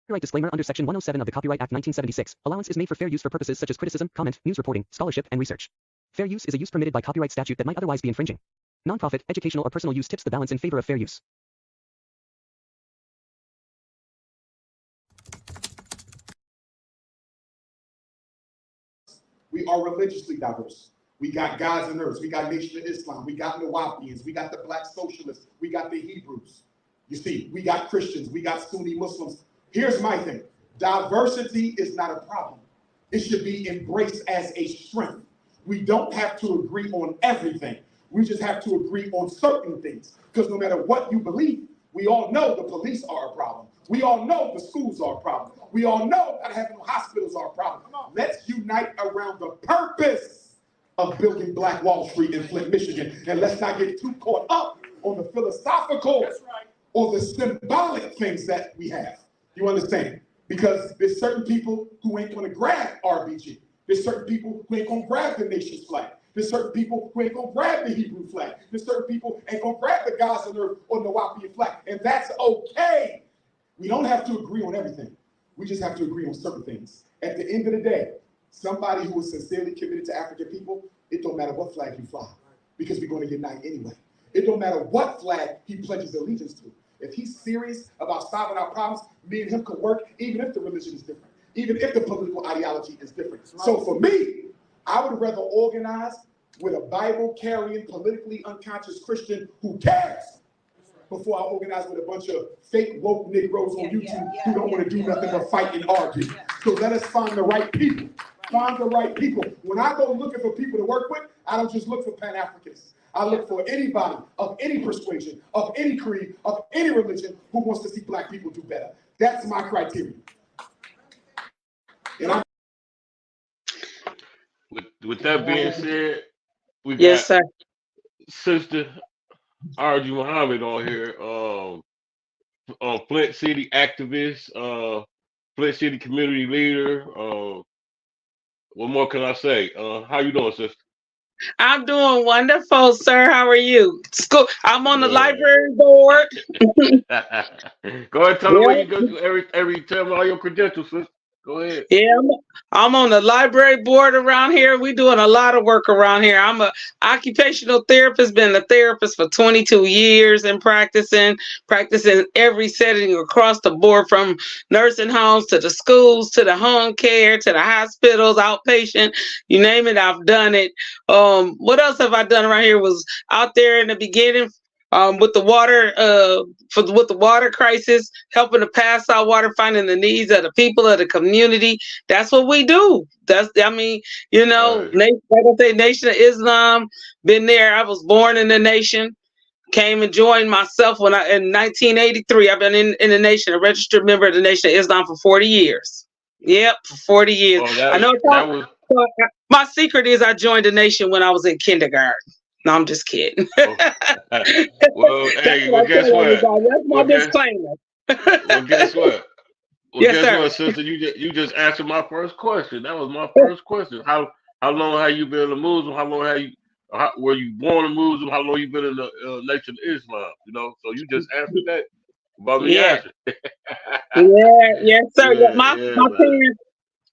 Copyright disclaimer under Section 107 of the Copyright Act 1976. Allowance is made for fair use for purposes such as criticism, comment, news reporting, scholarship, and research. Fair use is a use permitted by copyright statute that might otherwise be infringing. Nonprofit, educational, or personal use tips the balance in favor of fair use. We are religiously diverse. We got guys and nerds. We got Nation of Islam. We got Nawabians. We got the Black Socialists. We got the Hebrews. You see, we got Christians. We got Sunni Muslims. Here's my thing. Diversity is not a problem. It should be embraced as a strength. We don't have to agree on everything. We just have to agree on certain things. Because no matter what you believe, we all know the police are a problem. We all know the schools are a problem. We all know that having hospitals are a problem. Let's unite around the purpose of building Black Wall Street in Flint, Michigan. And let's not get too caught up on the philosophical or the symbolic things that we have. You understand? Because there's certain people who ain't gonna grab RBG. There's certain people who ain't gonna grab the nation's flag. There's certain people who ain't gonna grab the Hebrew flag. There's certain people ain't gonna grab the Gaza or Nawapian flag. And that's okay. We don't have to agree on everything. We just have to agree on certain things. At the end of the day, somebody who is sincerely committed to African people, it don't matter what flag you fly, because we're going to unite anyway. It don't matter what flag he pledges allegiance to. If he's serious about solving our problems, me and him could work, even if the religion is different, even if the political ideology is different. Right. So for me, I would rather organize with a Bible-carrying, politically unconscious Christian who cares, before I organize with a bunch of fake woke Negroes on YouTube who don't want to do nothing but fight and argue. So let us find the right people. Find the right people. When I go looking for people to work with, I don't just look for Pan-Africanists. I look for anybody of any persuasion, of any creed, of any religion who wants to see Black people do better. That's my criteria. And with that being said, we Yes, sir. Sister Audrey Muhammad on here, Flint City activist, Flint City community leader. What more can I say? How you doing, sister? I'm doing wonderful, sir. How are you? School. I'm on the library board. Go ahead, tell me where you go to. Tell me all your credentials, sister. Go ahead. Yeah, I'm on the library board around here. We doing a lot of work around here. I'm a occupational therapist, been a therapist for 22 years and practicing every setting across the board, from nursing homes to the schools, to the home care, to the hospitals, outpatient, you name it, I've done it. What else have I done around here? Was out there in the beginning with the water, with the water crisis, helping to pass out water, finding the needs of the people of the community. That's what we do. Like I say, Nation of Islam, been there. I was born in the nation, came and joined myself in 1983. I've been in the nation, a registered member of the Nation of Islam for 40 years. Yep, for 40 years. I know my secret is I joined the nation when I was in kindergarten. No, I'm just kidding. Well, guess what? That's my disclaimer. Well, guess what? Yes, sir. What, sister? You just answered my first question. That was my first question. How long have you been a Muslim? Were you born a Muslim? How long you been in the Nation of Islam? So you just answered that about me answering. Yes, sir.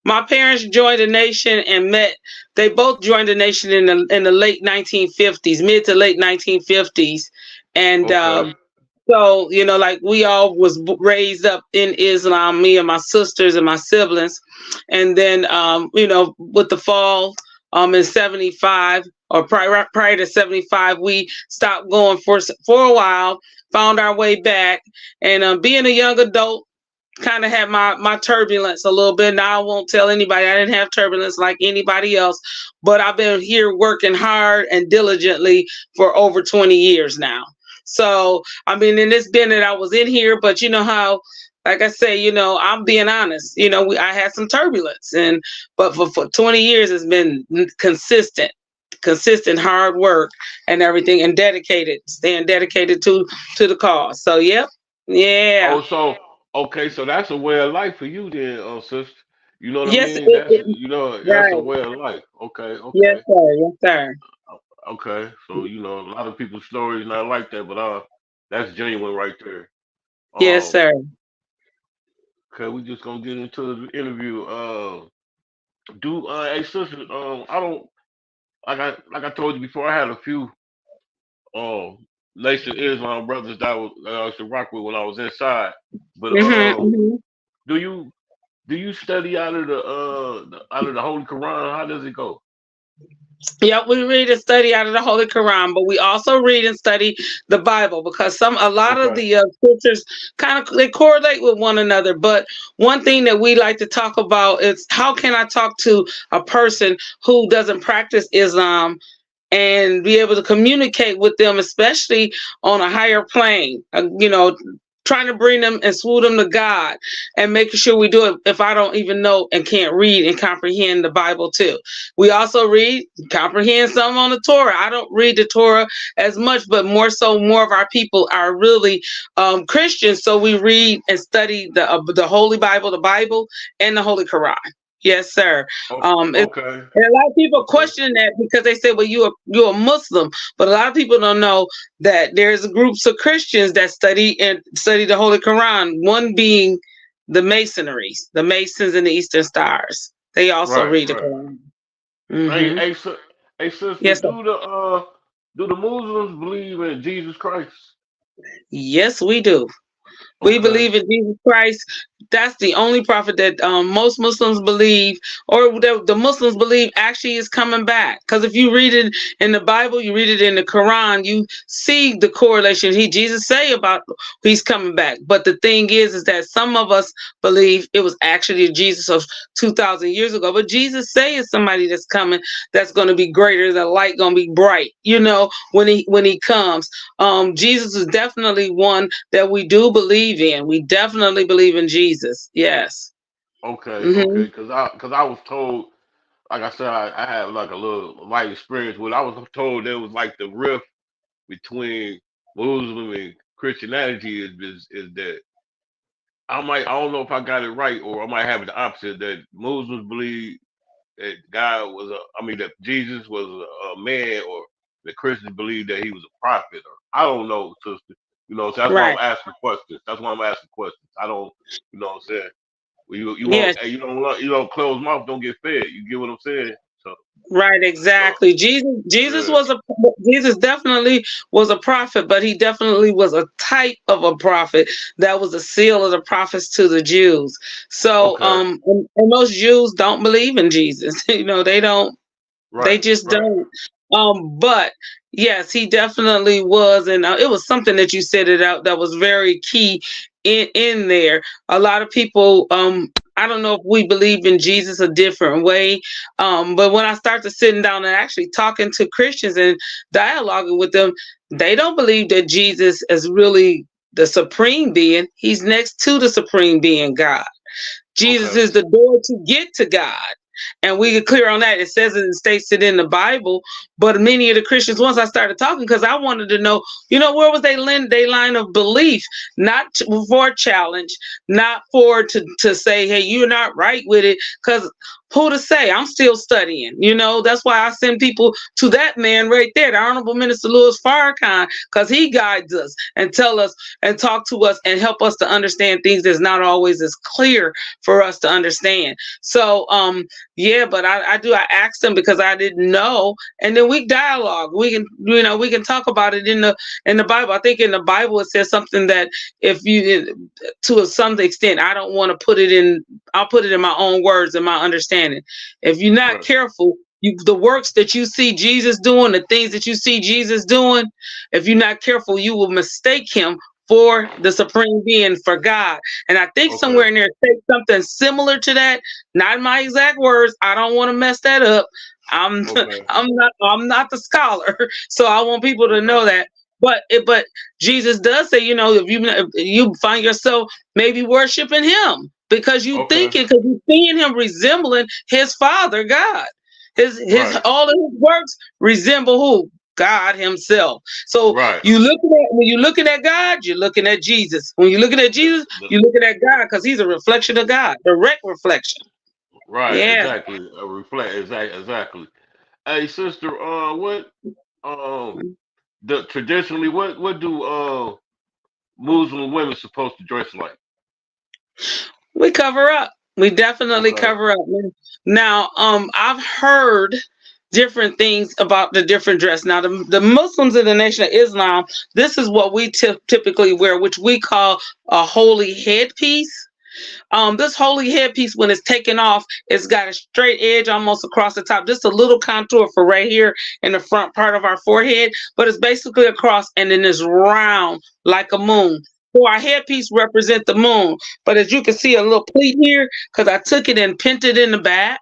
My parents joined the nation and met. They both joined the nation in the late 1950s, mid to late 1950s, and so like we all was raised up in Islam. Me and my sisters and my siblings, and then with the fall in 75 or prior to 75, we stopped going for a while. Found our way back, and being a young adult, kind of had my turbulence a little bit. Now I won't tell anybody I didn't have turbulence like anybody else, but I've been here working hard and diligently for over 20 years now. So, and it's been that I was in here, but you know how, like I say, I'm being honest, I had some turbulence, but for 20 years, it's been consistent hard work and everything, and staying dedicated to the cause. So, yep. Yeah. Okay, so that's a way of life for you then, sister. You know what I mean? That's a way of life. Okay. Yes, sir. Yes, sir. Okay, so a lot of people's stories not like that, but that's genuine right there. Yes, sir. Okay, we just gonna get into the interview. Hey sister, I don't like I told you before. I had a few um Nation Islam brothers that I used to rock with when I was inside. But Hmm. do you do you study out of the Holy Quran? How does it go? Yep, we read and study out of the Holy Quran, but we also read and study the Bible because a lot of Okay, the scriptures kind of they correlate with one another. But one thing that we like to talk about is how can I talk to a person who doesn't practice Islam and be able to communicate with them, especially on a higher plane. Trying to bring them and swoop them to God, and making sure we do it if I don't even know and can't read and comprehend the Bible too. We also read, comprehend some on the Torah. I don't read the Torah as much, but more of our people are really Christians, so we read and study the Holy Bible, and the Holy Quran. Yes, sir. okay, And a lot of people okay. question that because they say, "Well, you're a Muslim," but a lot of people don't know that there's groups of Christians that study the Holy Quran. One being the Masons and the Eastern Stars. They also Right, read the right. Quran. Hey, Hmm. hey, sister, Yes, sir. do the Muslims believe in Jesus Christ? Yes, we do. We Okay, believe in Jesus Christ. That's the only prophet that most Muslims believe, or the Muslims believe actually is coming back. Because if you read it in the Bible, you read it in the Quran, you see the correlation Jesus say about he's coming back. But the thing is that some of us believe it was actually Jesus of 2,000 years ago. But Jesus say is somebody that's coming, that's going to be greater. The light going to be bright. When he comes. Jesus is definitely one that we do believe in. We definitely believe in Jesus. Yes. okay, Hmm. okay. Cause I was told, like I said, I had like a little light experience with. I was told there was like the rift between Muslim and Christianity is that I don't know if I got it right or I might have it the opposite that Muslims believe that that Jesus was a man, or the Christians believe that he was a prophet, or I don't know, sister. So that's why I'm Right. asking questions. That's why I'm asking questions. I don't, what I'm saying. Well, you Yes. won't, you don't close mouth, don't get fed. You get what I'm saying? So, Right. no, Exactly. Jesus yeah, was a Jesus definitely was a prophet, but he definitely was a type of a prophet that was a seal of the prophets to the Jews. So, okay, and most Jews don't believe in Jesus. They don't. They right, just right, don't. But yes, he definitely was, and it was something that you said it out that was very key in there. A lot of people, I don't know if we believe in Jesus a different way, but when I start to sitting down and actually talking to Christians and dialoguing with them, they don't believe that Jesus is really the supreme being. He's next to the supreme being, God. Jesus okay, is the door to get to God. And we get clear on that. It says it and states it in the Bible. But many of the Christians, once I started talking, because I wanted to know, where was they line of belief, not for challenge, not for to say, hey, you're not right with it. Because who to say? I'm still studying. That's why I send people to that man right there, the Honorable Minister Louis Farrakhan, because he guides us and tell us and talk to us and help us to understand things that's not always as clear for us to understand. So yeah, but I asked them because I didn't know, and then we dialogue. We can talk about it in the Bible. I think in the Bible it says something that if you, to some extent, I don't want to put it in. I'll put it in my own words and my understanding. If you're not right, careful, the works that you see Jesus doing, the things that you see Jesus doing, if you're not careful, you will mistake him for the supreme being, for God. And I think okay, somewhere in there it says something similar to that. Not my exact words. I don't want to mess that up. I'm okay, I'm not the scholar, so I want people to okay, know that. But Jesus does say, if you find yourself maybe worshiping him because you okay, think it, because you seeing him resembling his Father God. His right, all of his works resemble who? God himself. So right. when you're looking at God, you're looking at Jesus. When you're looking at The, Jesus, the, you're looking at God because he's a reflection of God, direct reflection. right, Yeah. exactly. Reflect, exactly. Hey, sister, what, um, traditionally, what do Muslim women supposed to dress like? We cover up. We definitely Okay. cover up. Now, I've heard different things about the different dress. Now, the Muslims in the Nation of Islam, this is what we typically wear, which we call a holy headpiece. This holy headpiece, when it's taken off, it's got a straight edge almost across the top, just a little contour for right here in the front part of our forehead, but it's basically across and then it's round like a moon. So our headpiece represents the moon, but as you can see, a little pleat here, because I took it and pinned it in the back.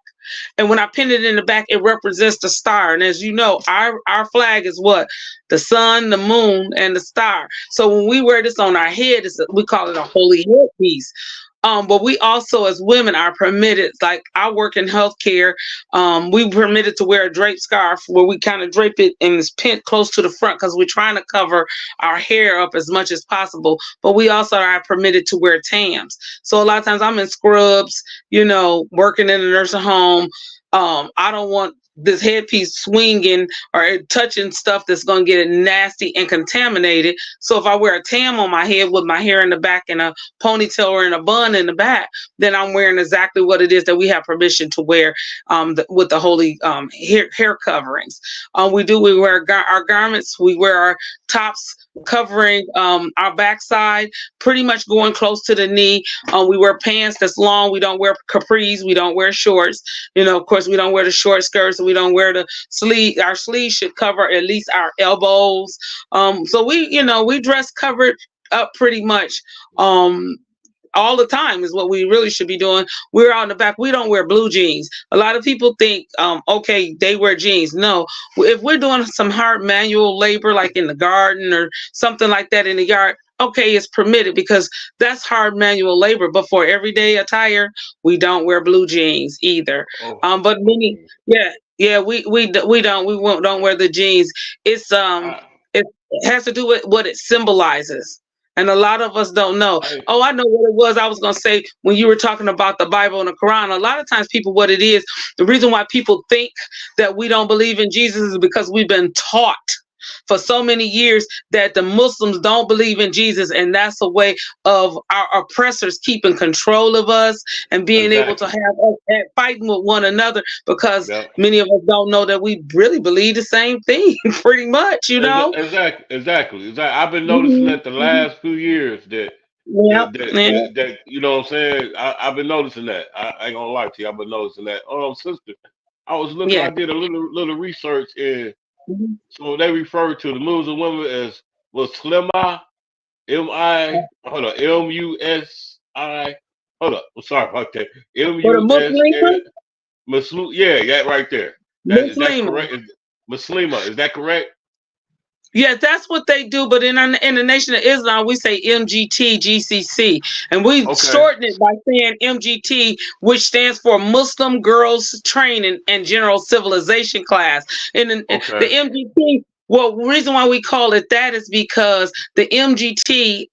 And when I pin it in the back, it represents the star. And as you know, our flag is what? The sun, the moon, and the star. So when we wear this on our head, we call it a holy headpiece. But we also, as women, are permitted, like I work in healthcare, we permitted to wear a drape scarf where we kind of drape it and it's pinned close to the front because we're trying to cover our hair up as much as possible. But we also are permitted to wear tams. So a lot of times I'm in scrubs, working in a nursing home. I don't want this headpiece swinging or touching stuff that's going to get it nasty and contaminated. So if I wear a tam on my head with my hair in the back and a ponytail or in a bun in the back, then I'm wearing exactly what it is that we have permission to wear with the holy hair coverings. We wear our garments, we wear our tops covering our backside, pretty much going close to the knee. We wear pants that's long. We don't wear capris. We don't wear shorts. Of course, we don't wear the short skirts. We don't wear the sleeve. Our sleeves should cover at least our elbows. So we dress covered up pretty much. All the time is what we really should be doing. We're out in the back. We don't wear blue jeans. A lot of people think, okay, they wear jeans. No, if we're doing some hard manual labor, like in the garden or something like that in the yard, okay, it's permitted because that's hard manual labor. But for everyday attire, we don't wear blue jeans either. But many, we don't wear the jeans. It has to do with what it symbolizes. And a lot of us don't know. I know what it was. I was going to say when you were talking about the Bible and the Quran, a lot of times what it is, the reason why people think that we don't believe in Jesus is because we've been taught for so many years that the Muslims don't believe in Jesus. And that's a way of our oppressors keeping control of us and being able to have us fighting with one another because many of us don't know that we really believe the same thing pretty much, Exactly. I've been noticing that the last few years that you know what I'm saying? I've been noticing that. I ain't gonna lie to you, I've been noticing that. Sister, I was looking, I did a little research and so they refer to the Muslim women as Muslima, M-I, hold on, M-U-S-I, hold up, I'm sorry about that. M-U-S-L, Muslim, yeah, right there. Is that correct? Muslima, is that correct? Yeah, that's what they do. But in the Nation of Islam, we say MGT, GCC. And we shorten it by saying MGT, which stands for Muslim Girls Training and General Civilization Class. And the MGT, well, the reason why we call it that is because the MGT,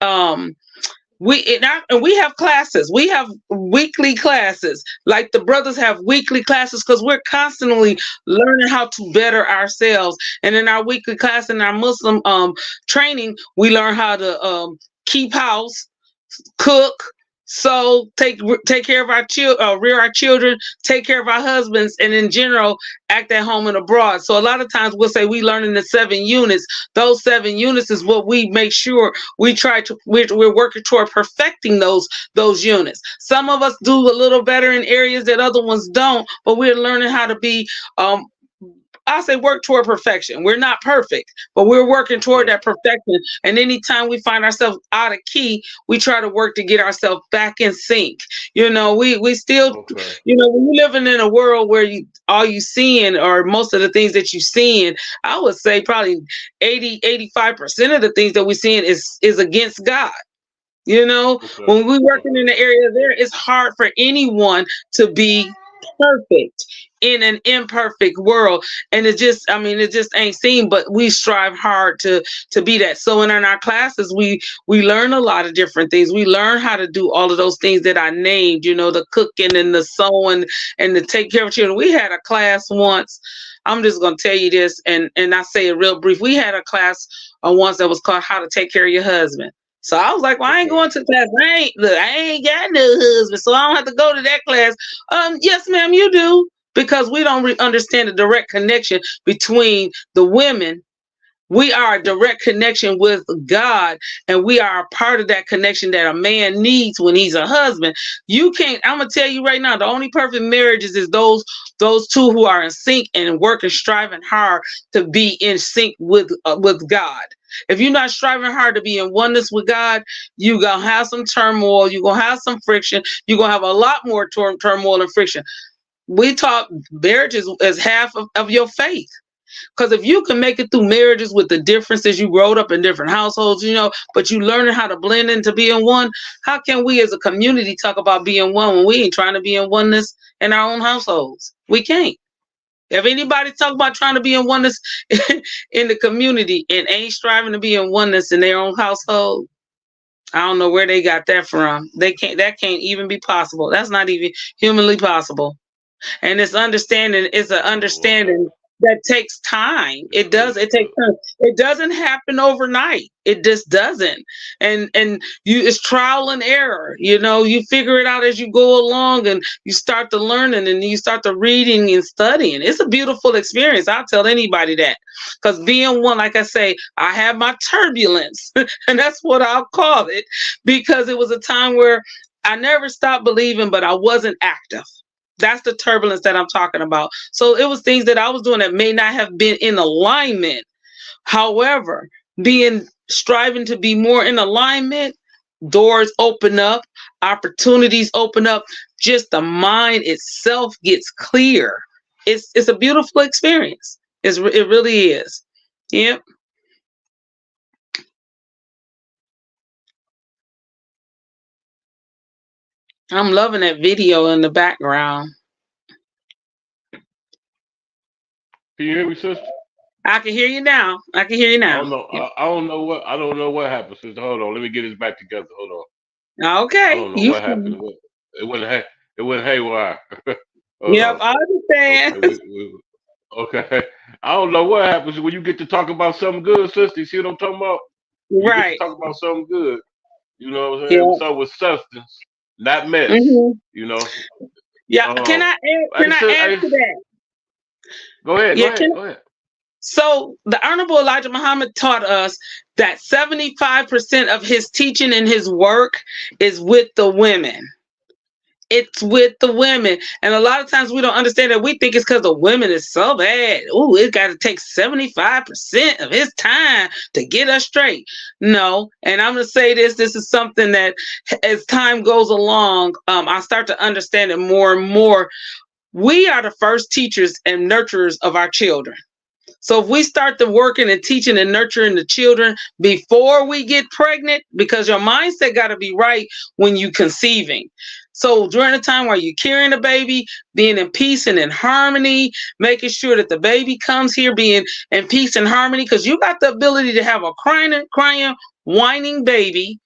we have classes. We have weekly classes. Like the brothers have weekly classes because we're constantly learning how to better ourselves. And in our weekly class, in our Muslim training, we learn how to keep house, cook, sew, take care of our children, rear our children, take care of our husbands, and in general, act at home and abroad. So a lot of times we'll say we learning the 7 units. Those 7 units is what we make sure we're working toward perfecting those units. Some of us do a little better in areas that other ones don't, but we're learning how to be I say work toward perfection. We're not perfect, but we're working toward that perfection. And anytime we find ourselves out of key, we try to work to get ourselves back in sync. We still, when you're living in a world where all you seeing or most of the things that you seeing, I would say probably 85% of the things that we're seeing is against God. When we're working in the area there, it's hard for anyone to be perfect in an imperfect world, and it just ain't seen, but we strive hard to be that. So in our classes we learn a lot of different things. We learn how to do all of those things that I named, the cooking and the sewing and the take care of children. We had a class once, I'm just going to tell you this, and I say it real brief. We had a class once that was called How to Take Care of Your Husband. So I was like, well, I ain't going to class. I ain't got no husband, so I don't have to go to that class. Yes, ma'am, you do. Because we don't understand the direct connection between the women. We are a direct connection with God, and we are a part of that connection that a man needs when he's a husband. You can't, I'm gonna tell you right now, the only perfect marriages is those two who are in sync and working, striving hard to be in sync with God. If you're not striving hard to be in oneness with God, you're gonna have some turmoil, you're gonna have some friction, you're gonna have a lot more turmoil and friction. We taught marriages as half of your faith. Because if you can make it through marriages with the differences, you growed up in different households, but you learning how to blend into being one, how can we as a community talk about being one when we ain't trying to be in oneness in our own households? We can't. If anybody talk about trying to be in oneness in the community and ain't striving to be in oneness in their own household, I don't know where they got that from. That can't even be possible. That's not even humanly possible. And it's an understanding that takes time. It takes time. It doesn't happen overnight. It just doesn't. And it's trial and error. You figure it out as you go along, and you start to learning, and you start to reading and studying. It's a beautiful experience. I'll tell anybody that. Because being one, like I say, I have my turbulence, and that's what I'll call it, because it was a time where I never stopped believing, but I wasn't active. That's the turbulence that I'm talking about. So it was things that I was doing that may not have been in alignment. However, striving to be more in alignment, doors open up, opportunities open up. Just the mind itself gets clear. It's a beautiful experience. It really is. Yep. I'm loving that video in the background. Can you hear me, sister? I can hear you now. I don't know what happened, sister. Hold on. Let me get this back together. Hold on. Okay. I don't know what happened. It went haywire. Yep, I understand. Okay. I don't know what happens when you get to talk about something good, sister. You see what I'm talking about? You right. Get to talk about something good. You know what I'm saying? Something with substance, not mess. Mm-hmm. Yeah. Can I add to that? Go ahead. Go ahead. So the Honorable Elijah Muhammad taught us that 75% of his teaching and his work is with the women. It's with the women. And a lot of times we don't understand that. We think it's because the women is so bad. Ooh, it got to take 75% of his time to get us straight. No. And I'm going to say this is something that as time goes along, I start to understand it more and more. We are the first teachers and nurturers of our children. So if we start to working and teaching and nurturing the children before we get pregnant, because your mindset got to be right when you conceiving. So during the time where you're carrying a baby, being in peace and in harmony, making sure that the baby comes here being in peace and harmony, because you got the ability to have a crying, whining baby,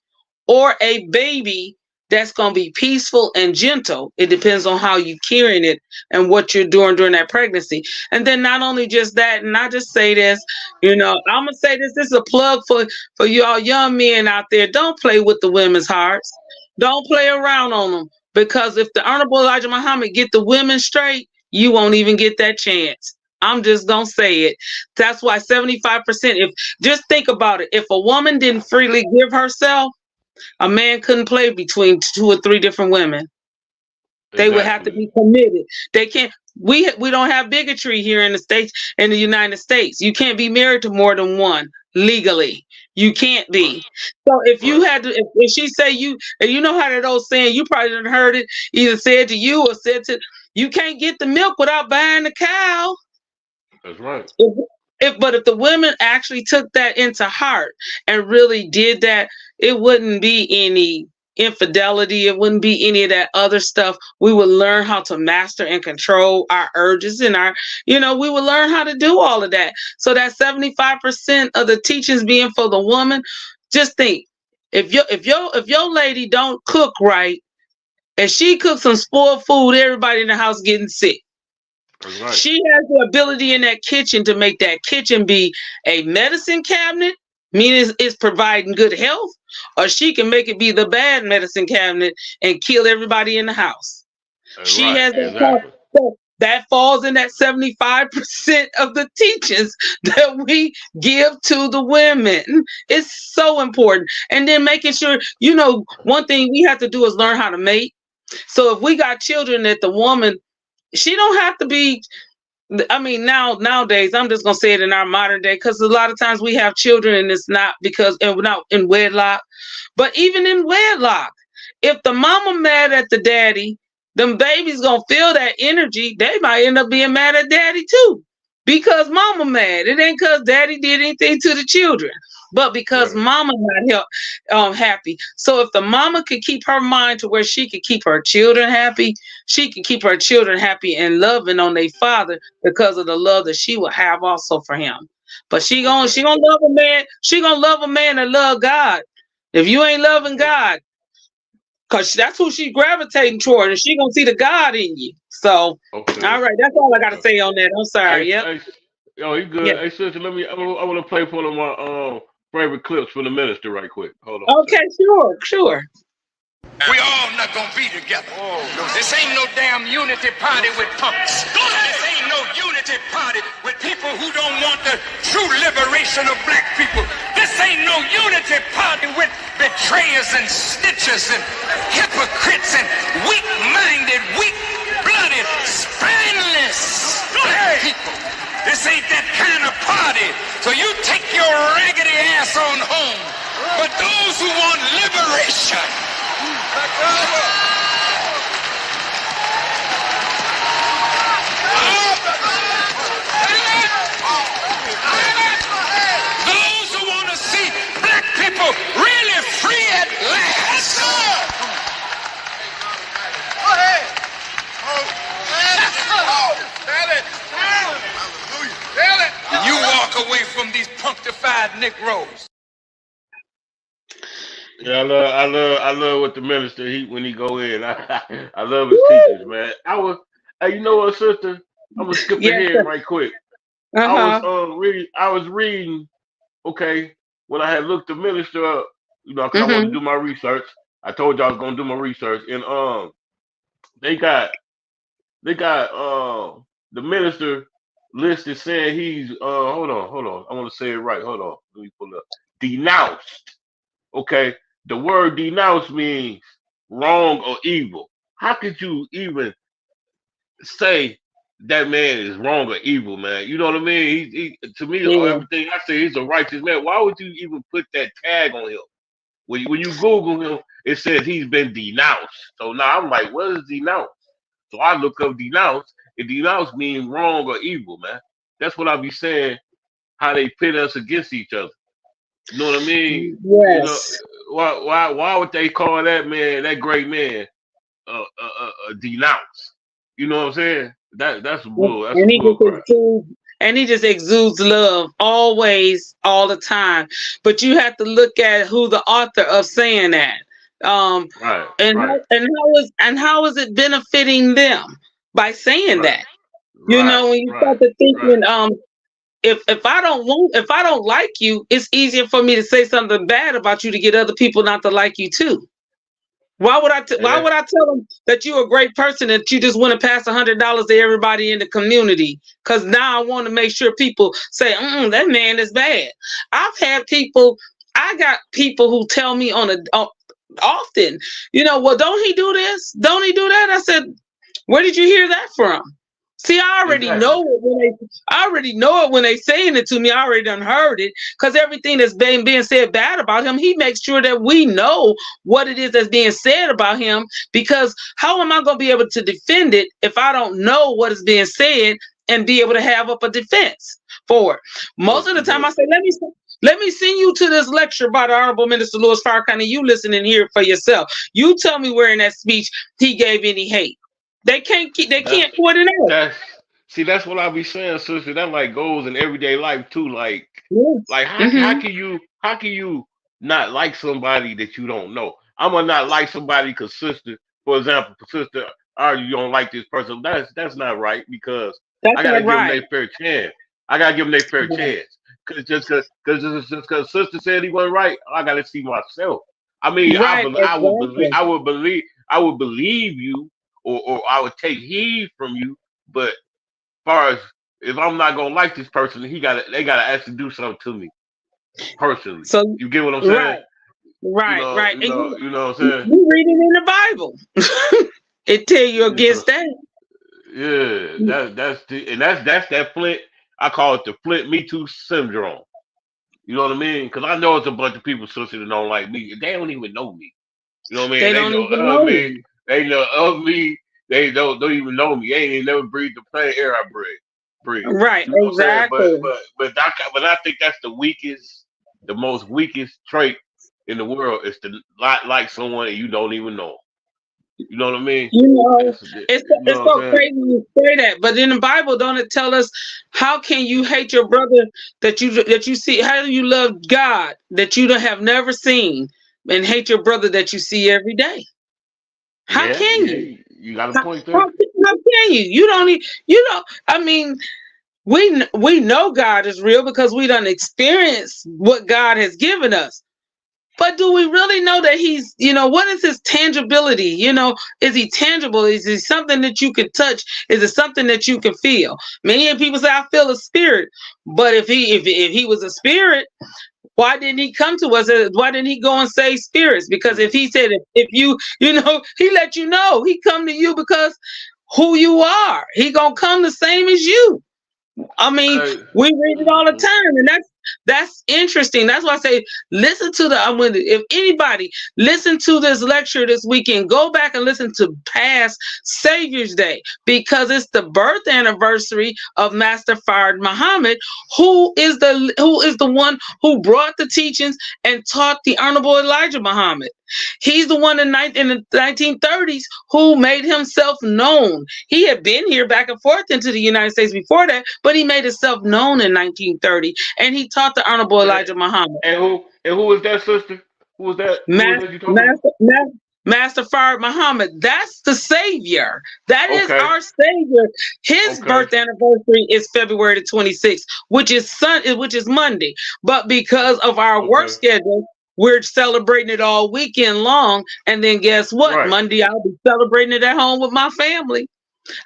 or a baby that's going to be peaceful and gentle. It depends on how you're carrying it and what you're doing during that pregnancy. And then not only just that, and I just say this, I'm going to say this is a plug for y'all young men out there. Don't play with the women's hearts. Don't play around on them. Because if the Honorable Elijah Muhammad get the women straight, you won't even get that chance. I'm just going to say it. That's why 75%, just think about it. If a woman didn't freely give herself, a man couldn't play between 2 or 3 different women. They would have to be committed. They can't. We don't have bigotry here in the United States. You can't be married to more than one legally. You can't be. So if you had to, if she say you, and you know how that old saying, you probably done heard it, either said to you or said to, you can't get the milk without buying the cow. That's right. But if the women actually took that into heart and really did that, it wouldn't be any infidelity. It wouldn't be any of that other stuff. We would learn how to master and control our urges and we would learn how to do all of that. So that 75% of the teachings being for the woman, just think, if your lady don't cook right, and she cooks some spoiled food, everybody in the house getting sick. Right. She has the ability in that kitchen to make that kitchen be a medicine cabinet, meaning it's providing good health, or she can make it be the bad medicine cabinet and kill everybody in the house. She has exactly. That falls in that 75% of the teachings that we give to the women. It's so important. And then making sure, one thing we have to do is learn how to mate. So if we got children, that the woman, she don't have to be, I mean, nowadays, I'm just going to say it in our modern day, because a lot of times we have children and it's not because, and we're not in wedlock. But even in wedlock, if the mama mad at the daddy, them babies gonna feel that energy. They might end up being mad at daddy too, because mama mad. It ain't because daddy did anything to the children, but because mama not happy. So if the mama could keep her mind to where she could keep her children happy, she can keep her children happy and loving on their father because of the love that she will have also for him. But she gonna love a man. She gonna love a man that love God. If you ain't loving God, because that's who she's gravitating toward, and she gonna see the God in you. So, all right, that's all I gotta say on that. I'm sorry. Hey, you good? Yep. Hey, sister, I want to play one of my favorite clips from the minister right quick. Hold on. Okay, sure. We all not gonna be together. This ain't no damn unity party with punks. This ain't no unity party with people who don't want the true liberation of black people. This ain't no unity party with betrayers and snitchers and hypocrites and weak-minded, weak-blooded, spineless black people. This ain't that kind of party. So you take your raggedy ass on home. But those who want liberation, those who want to see black people really free at last. You walk away from these punctified Negroes. Yeah, I love what the minister when he go in. I love his teachers, man. You know what, sister? I'm gonna skip ahead right quick. I was reading. Okay, when I had looked the minister up, because I wanted to do my research. I told you I was gonna do my research, and they got the minister listed saying he's hold on. I want to say it right. Hold on, let me pull it up. Denounced. Okay. The word denounce means wrong or evil. How could you even say that man is wrong or evil, man? You know what I mean? He to me, everything I say, he's a righteous man. Why would you even put that tag on him? When you Google him, it says he's been denounced. So now I'm like, what is denounce? So I look up denounce, and denounce means wrong or evil, man. That's what I be saying, how they pit us against each other. You know what I mean? Yes. Why would they call that man, that great man, denounce? You know what I'm saying? That's bull. That's and he just exudes love always, all the time. But you have to look at who the author of saying that. How is it benefiting them by saying that? When you start to thinking, if I don't like you, it's easier for me to say something bad about you to get other people not to like you too. Why would I tell them that you're a great person that you just want to pass $100 to everybody in the community? Because now I want to make sure people say, that man is bad. I got people who tell me often, well, don't he do this? Don't he do that? I said, where did you hear that from? See, I already know it when they saying it to me. I already done heard it, because everything that's being said bad about him, he makes sure that we know what it is that's being said about him. Because how am I going to be able to defend it if I don't know what is being said and be able to have up a defense for it? Most of the time, I say, let me send you to this lecture by the Honorable Minister Louis Farrakhan. You listen and hear it for yourself. You tell me where in that speech he gave any hate. They can't point it out. That's what I be saying, sister. That like goes in everyday life too. Like, how can you not like somebody that you don't know? I'm gonna not like somebody because for example, sister, you don't like this person. That's not right, because I gotta give them their fair chance. because sister said he wasn't right, I gotta see myself. I mean, Right, I exactly. would believe you, or I would take heed from you. But as far as if I'm not gonna like this person, they gotta actually do something to me personally. So, You get what I'm saying? right, right. And You know what I'm saying? you read it in the Bible. It tell you So, against that. yeah, that's that Flint. I call it the Flint Me Too syndrome. You know what I mean? Because I know it's a bunch of people, sister, that don't like me. They don't even know me. You know what I mean? They They don't know even of know me. you. They know of me. They don't even know me. They ain't even never breathed the plain air I breathe. Right, You know what I'm saying? exactly. But I think that's the most weakest trait in the world is to not like someone and you don't even know 'em. You know what I mean? You know, You it's know what I'm so saying? crazy you say that, but in the Bible, don't it tell us how can you hate your brother that you see? How do you love God that you don't have never seen, and hate your brother that you see every day? How Yeah, can yeah. you? You got a How, point how, there. how can you? You don't. You know. I mean, we know God is real because we done experienced what God has given us. But do we really know that he's, what is his tangibility? Is he tangible? Is he something that you can touch? Is it something that you can feel? Many people say, I feel a spirit. But if he was a spirit, why didn't he come to us? Why didn't he go and save spirits? Because if he said, if you, he let you know, he come to you because who you are. He gonna come the same as you. I mean, Hey, we read it all the time, and that's interesting. That's why I say listen to if anybody listen to this lecture this weekend, go back and listen to past Savior's Day because it's the birth anniversary of Master Fard Muhammad, who is the one who brought the teachings and taught the Honorable Elijah Muhammad. He's the one in the 1930s who made himself known. He had been here back and forth into the United States before that, but he made himself known in 1930, and he taught the Honorable and, Elijah Muhammad. who was that, sister? Who was that? Who was Master, that you talking about? Master Fard Muhammad, that's the Savior. That is Okay, our Savior. His okay, birth anniversary is February the 26th, which is Monday. But because of our work okay. schedule, we're celebrating it all weekend long. And then guess what? Right. Monday, I'll be celebrating it at home with my family.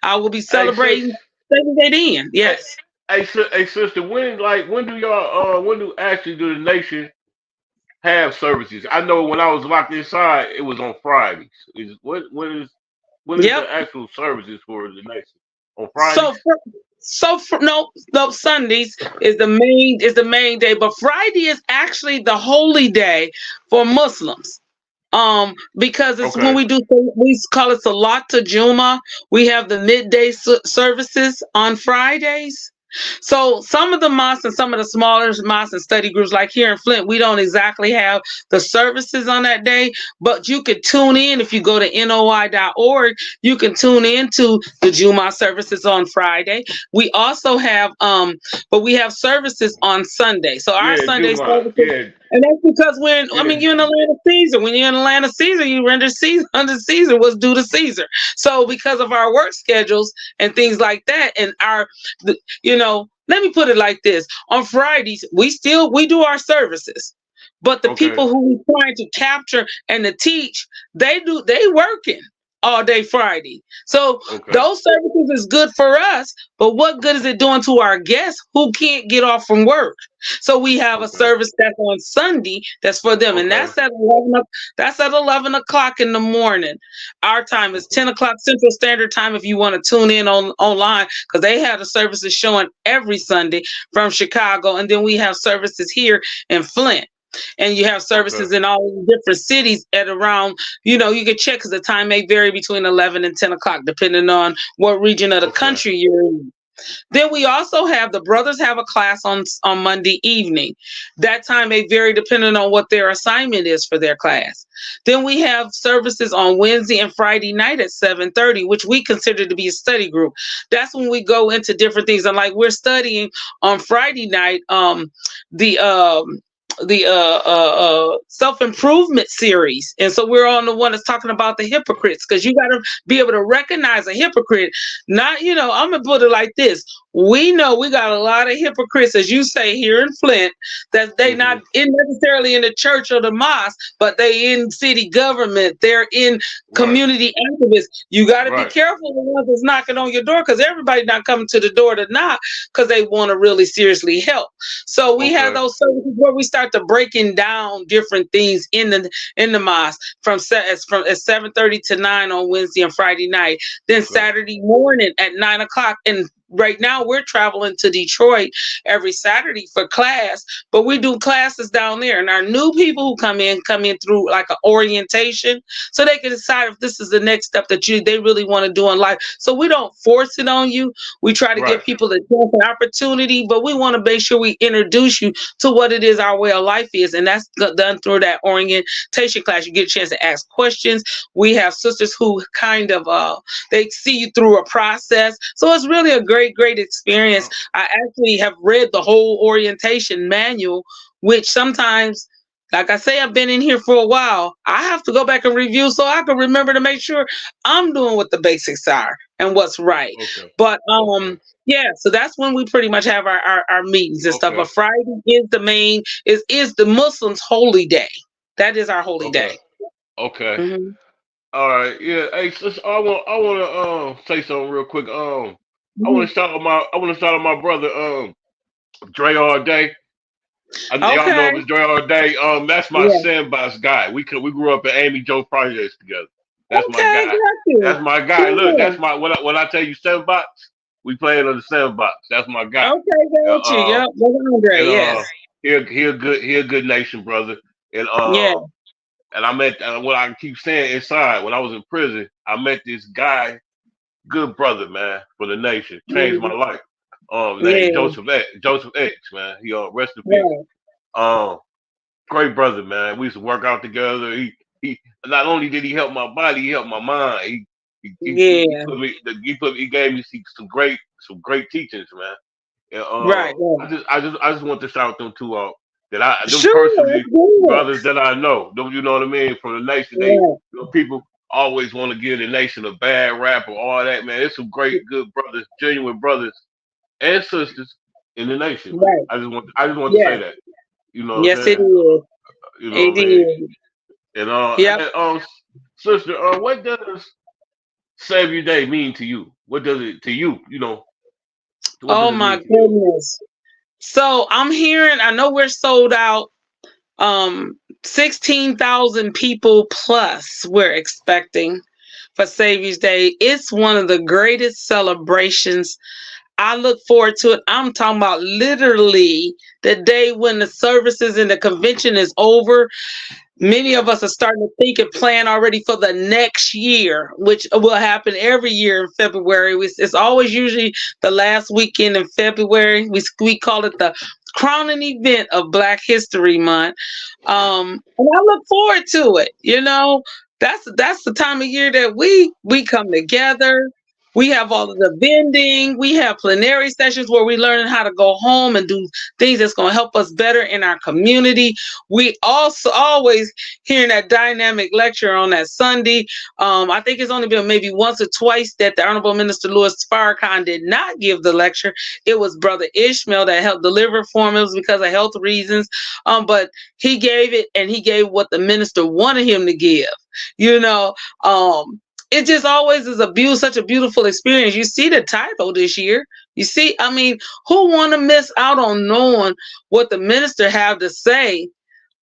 I will be Hey, sis. celebrating 7th in. Hey, Yes. hey, sister. When do actually do the nation have services? I know when I was locked inside, it was on Fridays. When is Yep. the actual services for the nation? On So Fridays? no, Sundays is the main day, but Friday is actually the holy day for Muslims. Because it's when Okay. we call it Salat to Juma. We have the midday services on Fridays. So some of the mosques and some of the smaller mosques and study groups, like here in Flint, we don't exactly have the services on that day, but you could tune in if you go to noi.org. You can tune into the Juma services on Friday. We also have but we have services on Sunday. So our Yeah, Sunday Juma. services. Yeah, And that's because yeah. you're in Atlanta Caesar. When you're in Atlanta Caesar, you render Caesar under Caesar what's due to Caesar. So because of our work schedules and things like that, and let me put it like this: on Fridays, we do our services, but the Okay. people who we're trying to capture and to teach, they working all day Friday. So Okay. those services is good for us, but what good is it doing to our guests who can't get off from work? So we have a Okay. service that's on Sunday that's for them, and Okay. that's at 11 o'clock in the morning. Our time is Okay. 10 o'clock Central Standard Time if you want to tune in online, because they have the services showing every Sunday from Chicago, and then we have services here in Flint. And you have Okay. services in all the different cities at around, you can check because the time may vary between 11 and 10 o'clock, depending on what region of the Okay. country you're in. Then we also have the brothers have a class on Monday evening. That time may vary depending on what their assignment is for their class. Then we have services on Wednesday and Friday night at 7:30, which we consider to be a study group. That's when we go into different things. And like we're studying on Friday night, the self-improvement series, and so we're on the one that's talking about the hypocrites, because you got to be able to recognize a hypocrite. Not I'm gonna put it like this: we know we got a lot of hypocrites, as you say, here in Flint, that they not in necessarily in the church or the mosque, but they in city government. They're in community activists. You got to be careful the ones that's knocking on your door, because everybody not coming to the door to knock because they want to really seriously help. So we have those services where we start to breaking down different things in the mosque from 7:30 to 9 on Wednesday and Friday night. Then Saturday morning at 9 o'clock. And right now we're traveling to Detroit every Saturday for class, but we do classes down there. And our new people who come in through like an orientation, so they can decide if this is the next step that they really want to do in life. So we don't force it on you. We try to give people a chance and opportunity, but we want to make sure we introduce you to what it is our way of life is. And that's done through that orientation class. You get a chance to ask questions. We have sisters who kind of, they see you through a process. So it's really a great experience. I actually have read the whole orientation manual, which sometimes, like I say, I've been in here for a while. I have to go back and review so I can remember to make sure I'm doing what the basics are and what's right. But yeah, so that's when we pretty much have our meetings and stuff. But Friday is the main, is the Muslims' holy day. That is our holy day. All right. Yeah. Hey, sis, I want to say something real quick. I want to start with my brother, Dre All Day. Y'all know him as Dre All Day. That's my sandbox guy. We grew up in Amy Jo projects together. That's my guy. That's my guy. Look, that's my when I tell you sandbox, we play it on the sandbox. That's my guy. Got you. Yes. He a good nation, brother. And and I met what I keep saying inside when I was in prison. I met this guy. Good brother, man, for the nation. Changed my life. Named Joseph X, man. He rest in peace. Great brother, man. We used to work out together. He not only did he help my body, he helped my mind. He gave me some great teachings, man. And, I just want to shout them two out. Personally, brothers that I know, you know what I mean, from the nation. They people always want to give the nation a bad rap or all that, man. It's some great, good brothers, genuine brothers and sisters in the nation. I just want to say that. You know, it is. You know, it is. And sister, what does Savior Day mean to you? What does it to you? You know. Oh my goodness. So I'm hearing. I know we're sold out. 16,000 people plus we're expecting for Savior's Day. It's one of the greatest celebrations. I look forward to it. I'm talking about literally the day when the services and the convention is over. Many of us are starting to think and plan already for the next year, which will happen every year in February. It's always usually the last weekend in February. We call it the crowning event of Black History Month. And I look forward to it. You know, that's the time of year that we come together. We have all of the vending. We have plenary sessions where we learn how to go home and do things that's going to help us better in our community. We also always hearing that dynamic lecture on that Sunday. I think it's only been maybe once or twice that the Honorable Minister Louis Farrakhan did not give the lecture. It was Brother Ishmael that helped deliver for him. It was because of health reasons. But he gave it, and he gave what the minister wanted him to give. You know, it just always is such a beautiful experience. You see the title this year. You see, I mean, who want to miss out on knowing what the minister have to say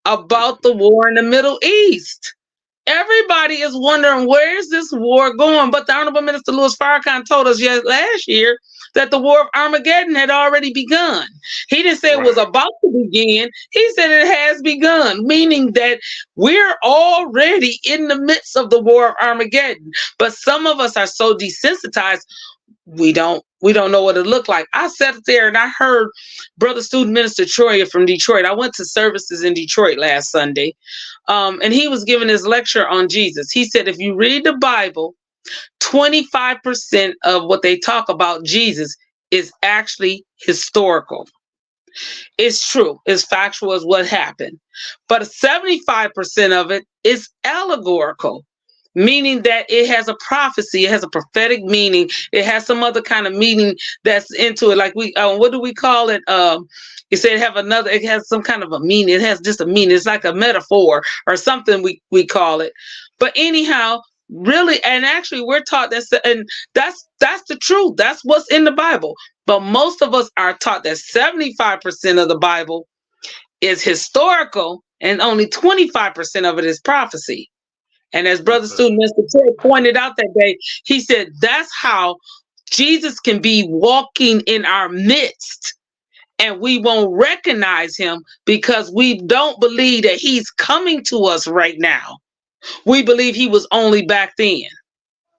about the war in the Middle East? Everybody is wondering, where is this war going? But the Honorable Minister Louis Farrakhan told us last year that the war of Armageddon had already begun. He didn't say it was about to begin. He said it has begun, meaning that we're already in the midst of the war of Armageddon. But some of us are so desensitized, we don't know what it looked like. I sat there and I heard Brother Student Minister Troyer from Detroit. I went to services in Detroit last Sunday, and he was giving his lecture on Jesus. He said, if you read the Bible, 25% of what they talk about Jesus is actually historical. It's true. It's factual as what happened. But 75% of it is allegorical, meaning that it has a prophecy, it has a prophetic meaning, it has some other kind of meaning that's into it. Like we, what do we call it? You said it has some kind of a meaning. It has just a meaning. It's like a metaphor or something we call it. But anyhow, really, and actually we're taught that, and that's the truth. That's what's in the Bible. But most of us are taught that 75% of the Bible is historical and only 25% of it is prophecy. And as Brother Student Mr. Ted pointed out that day, he said that's how Jesus can be walking in our midst and we won't recognize him because we don't believe that he's coming to us right now. We believe he was only back then,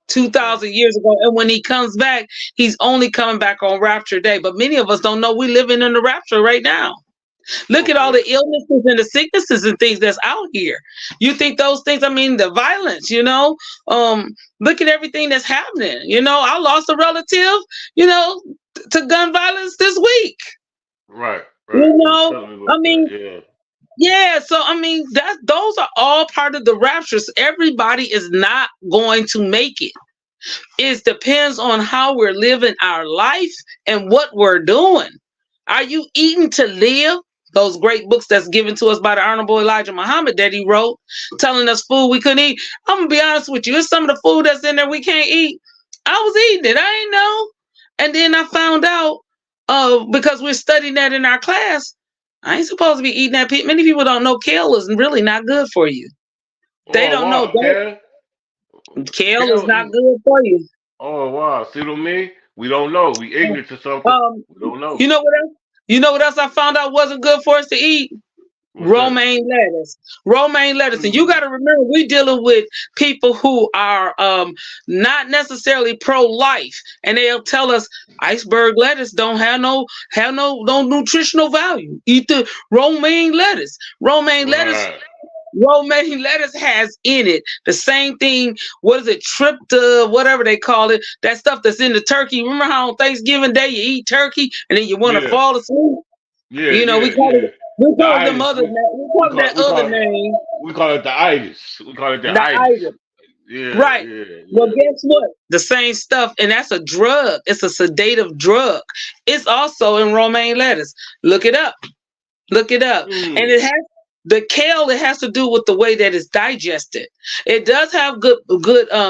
2,000 years ago. And when he comes back, he's only coming back on Rapture Day. But many of us don't know we're living in the rapture right now. Look at all the illnesses and the sicknesses and things that's out here. You think those things, I mean, the violence, look at everything that's happening. I lost a relative, to gun violence this week. Right. I mean, yeah. So, I mean, those are all part of the raptures. Everybody is not going to make it. It depends on how we're living our life and what we're doing. Are you eating to live? Those great books that's given to us by the Honorable Elijah Muhammad that he wrote, telling us food we couldn't eat. I'm going to be honest with you. It's some of the food that's in there we can't eat. I was eating it. I ain't know. And then I found out, because we're studying that in our class, I ain't supposed to be eating that. Many people don't know kale is really not good for you. They don't know that. Kale is not good for you. Oh, wow. See what I mean? We don't know. We ignorant to something. We don't know. You know what else? You know what else I found out wasn't good for us to eat? Romaine lettuce. Romaine lettuce. And you got to remember, we're dealing with people who are not necessarily pro-life. And they'll tell us iceberg lettuce don't have no nutritional value. Eat the romaine lettuce. Romaine lettuce has in it the same thing. What is it? Trypta, whatever they call it. That stuff that's in the turkey. Remember how on Thanksgiving Day you eat turkey and then you want to fall asleep? Yeah. We call it. We call it them other name. We call it that other name. We call it the itis. We call it the itis. Yeah. Right. Yeah. Well, guess what? The same stuff, and that's a drug. It's a sedative drug. It's also in romaine lettuce. Look it up. And it has the kale. It has to do with the way that it's digested. It does have good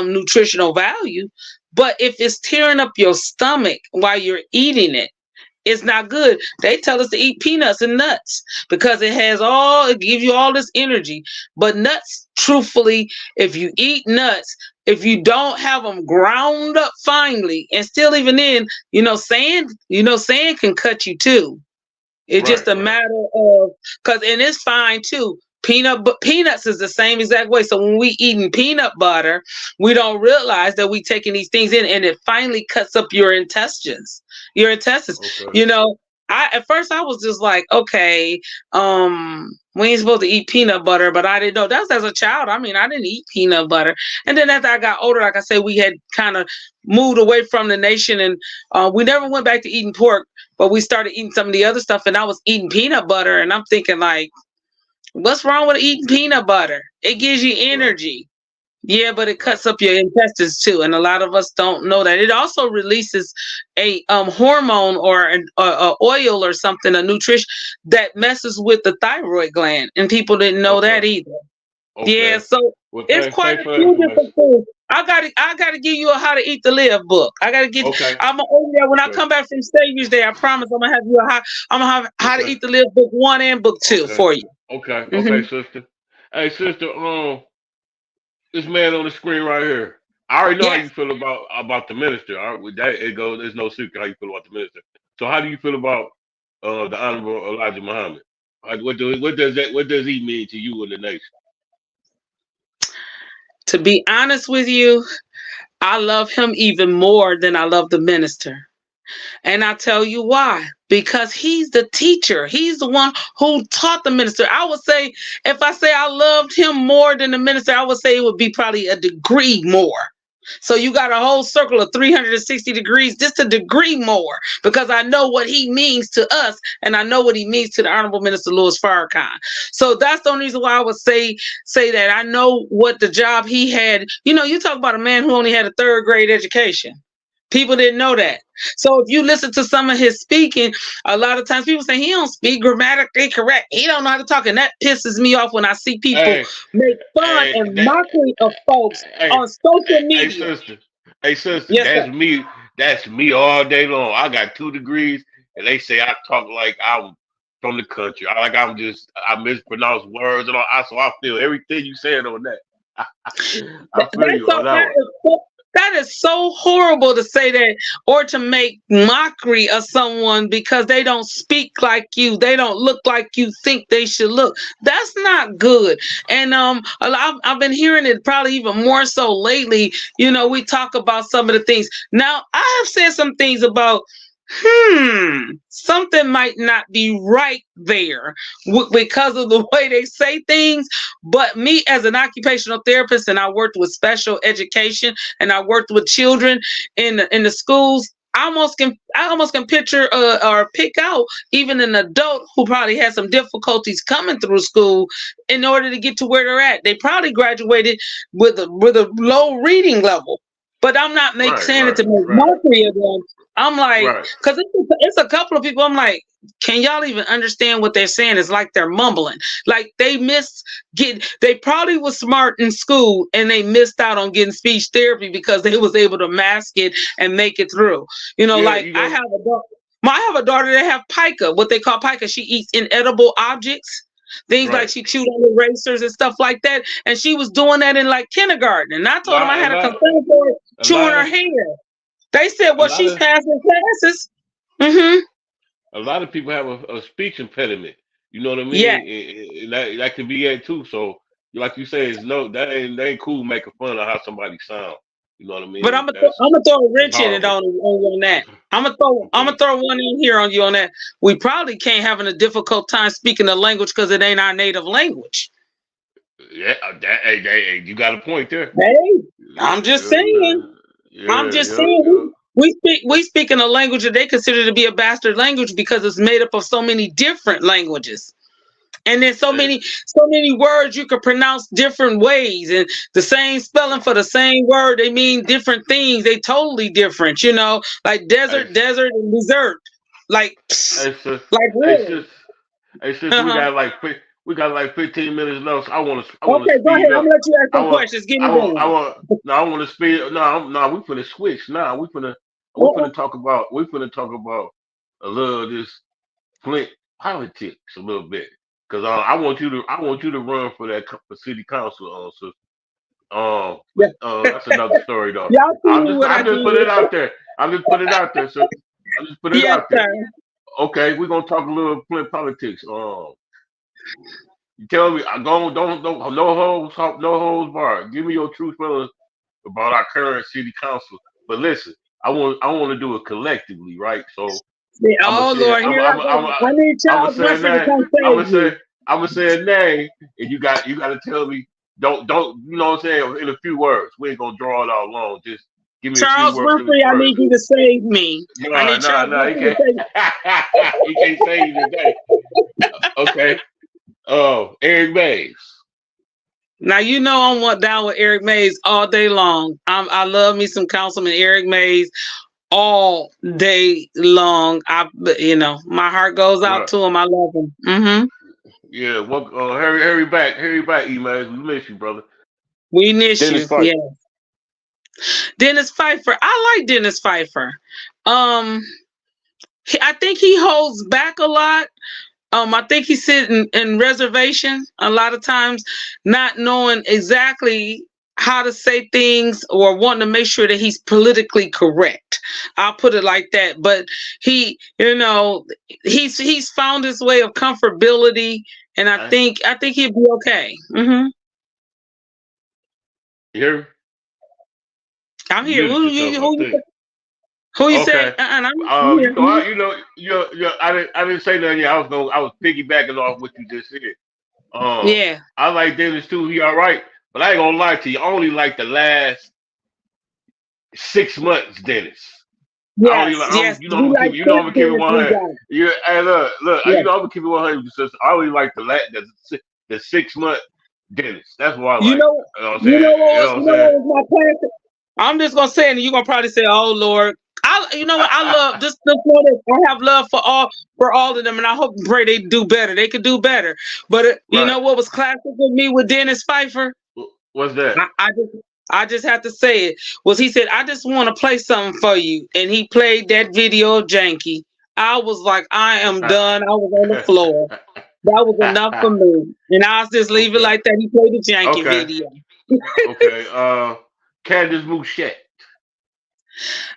nutritional value, but if it's tearing up your stomach while you're eating it, it's not good. They tell us to eat peanuts and nuts because it gives you all this energy. But nuts, truthfully, if you eat nuts, if you don't have them ground up finely, and still even then, sand can cut you too. It's just a matter of, and it's fine too. Peanuts is the same exact way. So when we eating peanut butter, we don't realize that we taking these things in, and it finally cuts up your intestines. Okay. At first I was just like, okay, we ain't supposed to eat peanut butter, but I didn't know that's as a child. I mean, I didn't eat peanut butter. And then after I got older, like I said, we had kind of moved away from the nation, and we never went back to eating pork, but we started eating some of the other stuff, and I was eating peanut butter, and I'm thinking like, what's wrong with eating peanut butter? It gives you energy. Yeah, but it cuts up your intestines too, and a lot of us don't know that. It also releases a hormone or an oil or something, a nutrition that messes with the thyroid gland, and people didn't know that either. Okay. Yeah, so it's quite a few different things. I gotta give you a How to Eat to Live book. I gotta get. Okay. I'm gonna order that when I come back from Savior's Day. I promise I'm gonna have you How to Eat to Live book 1 and book 2 for you. Okay, sister. Hey, sister. This man on the screen right here. I already know how you feel about the minister. All right, with that it goes. There's no secret how you feel about the minister. So how do you feel about the Honorable Elijah Muhammad? What does he mean to you and the nation? To be honest with you, I love him even more than I love the minister. And I tell you why. Because he's the teacher. He's the one who taught the minister. I would say, if I say I loved him more than the minister, I would say it would be probably a degree more. So you got a whole circle of 360 degrees, just a degree more, because I know what he means to us, and I know what he means to the Honorable Minister Louis Farrakhan. So that's the only reason why I would say that I know what the job he had. You know, you talk about a man who only had a 3rd grade education. People didn't know that. So if you listen to some of his speaking, a lot of times people say he don't speak grammatically correct. He don't know how to talk, and that pisses me off when I see people make fun and mockery of folks on social media. Hey sister, Yes, that's sir. me. That's me all day long. I got 2 degrees, and they say I talk like I'm from the country. I mispronounce words and all. So I feel everything you saying on that. I feel you on that one. That is so horrible to say that, or to make mockery of someone because they don't speak like you, they don't look like you think they should look. That's not good. And I've been hearing it probably even more so lately. You know, we talk about some of the things. Now, I have said some things about something might not be right there because of the way they say things. But me as an occupational therapist, and I worked with special education, and I worked with children in the schools, I almost can picture or pick out even an adult who probably had some difficulties coming through school in order to get to where they're at. They probably graduated with a low reading level. But I'm not saying it to make mockery of them. I'm like, because it's a couple of people. I'm like, can y'all even understand what they're saying? It's like they're mumbling. Like they probably was smart in school and they missed out on getting speech therapy because they was able to mask it and make it through. You know, I have a daughter that have pica, what they call pica. She eats inedible objects. Things like she chewed on erasers and stuff like that. And she was doing that in like kindergarten. And I told them I had a concern for her chewing her hair. They said, well, she's passing classes. A lot of people have a speech impediment. You know what I mean? Yeah. And that could be it too. So, like you say, that ain't cool making fun of how somebody sound. You know what I mean? But I'm gonna throw a wrench in it on that. I'm gonna throw one in here on you on that. We probably can't having a difficult time speaking the language because it ain't our native language. Yeah, hey, you got a point there. Hey, I'm just saying. We speak in a language that they consider to be a bastard language because it's made up of so many different languages. And there's so many words you could pronounce different ways, and the same spelling for the same word, they mean different things. They totally different, you know, like desert, and dessert. Like really. We got like 15 minutes left. So I want to. Okay, go ahead. I'm gonna let you ask some questions. Give me one. I want to speed. No, we finna switch. Nah, we finna talk about. We finna talk about a little of this Flint politics a little bit, because I want you to run for city council. That's another story though. I just put it out there. I'm just put it out there. Okay, we're gonna talk a little Flint politics. You tell me, don't no holds barred. Give me your truth, fellas, about our current city council. But listen, I want to do it collectively, right? So I'm gonna say a name, and you got to tell me. Don't you know what I'm saying? In a few words, we ain't gonna draw it out long. Just give me Charles Winfrey. I need you to save me. He can't save you today. Okay. Oh, Eric Mays. Now you know I'm down with Eric Mays all day long. I love me some Councilman Eric Mays all day long. My heart goes out to him. I love him. Yeah, well, hurry back, E-Mays. We miss you, brother. We miss you. Yeah. Dennis Pfeiffer. I like Dennis Pfeiffer. I think he holds back a lot. I think he's sitting in reservation a lot of times, not knowing exactly how to say things or wanting to make sure that he's politically correct. I'll put it like that. But he's found his way of comfortability, and I think he'll be okay. You hear me? I'm here. Who you said? I didn't say nothing yet. I was piggybacking off what you just said. I like Dennis too. He all right, but I ain't gonna lie to you. I only like the last 6 months, Dennis. Yes, yes. I'm gonna keep I'm gonna keep it 100. Yeah, hey, look, Yes. I'm gonna keep it 100. I only like the 6 month Dennis. That's what I like. You know what I'm saying? You know what was my classic? I'm just gonna say it, and you're gonna probably say, "Oh Lord." You know what? I love this. I have love for all of them, and I hope and pray they do better. They could do better. But you know what was classic with me with Dennis Pfeiffer? What's that? I just have to say it. Was he said, "I just want to play something for you," and he played that video of Janky. I was like, I am done. I was on the floor. That was enough for me, and I'll just leave it like that. He played the Janky video. Okay. Candace Mouchette.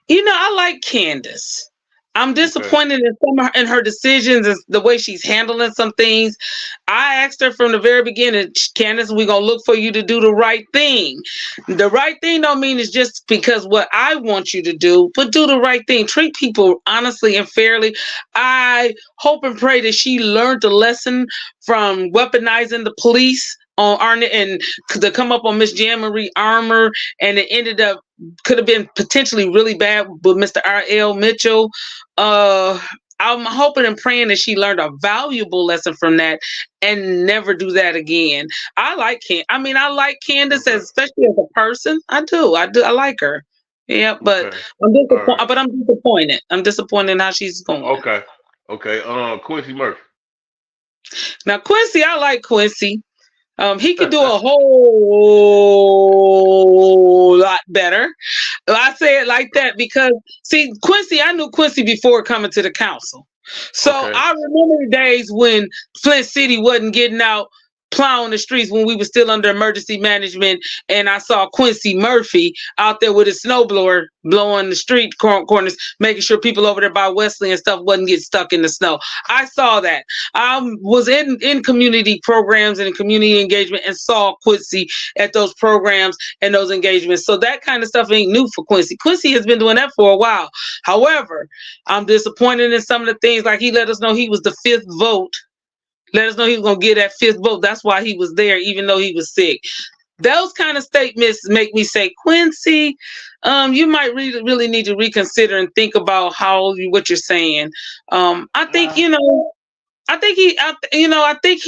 You know, I like Candace. I'm disappointed in her decisions and the way she's handling some things. I asked her from the very beginning, Candace, we're going to look for you to do the right thing. The right thing don't mean it's just because what I want you to do, but do the right thing. Treat people honestly and fairly. I hope and pray that she learned a lesson from weaponizing the police on Arnett and to come up on Miss Jan Marie Armour, and it ended up could have been potentially really bad with Mr. R.L. Mitchell. I'm hoping and praying that she learned a valuable lesson from that and never do that again. I like Candace, especially as a person. I do. I like her. Yeah, but I'm disappointed. I'm disappointed in how she's going. Okay. Quincy Murphy. Now Quincy, I like Quincy. He could do a whole lot better. I say it like that because, see, Quincy, I knew Quincy before coming to the council. So I remember the days when Flint City wasn't getting out plowing the streets when we were still under emergency management, and I saw Quincy Murphy out there with his snowblower blowing the street corners, making sure people over there by Wesley and stuff wasn't getting stuck in the snow. I saw that. I was in community programs and community engagement and saw Quincy at those programs and those engagements. So that kind of stuff ain't new for Quincy. Quincy has been doing that for a while. However, I'm disappointed in some of the things, like he let us know he was the 5th vote. Let us know he was going to get that 5th vote. That's why he was there, even though he was sick. Those kind of statements make me say, Quincy, you might really need to reconsider and think about what you're saying. I think he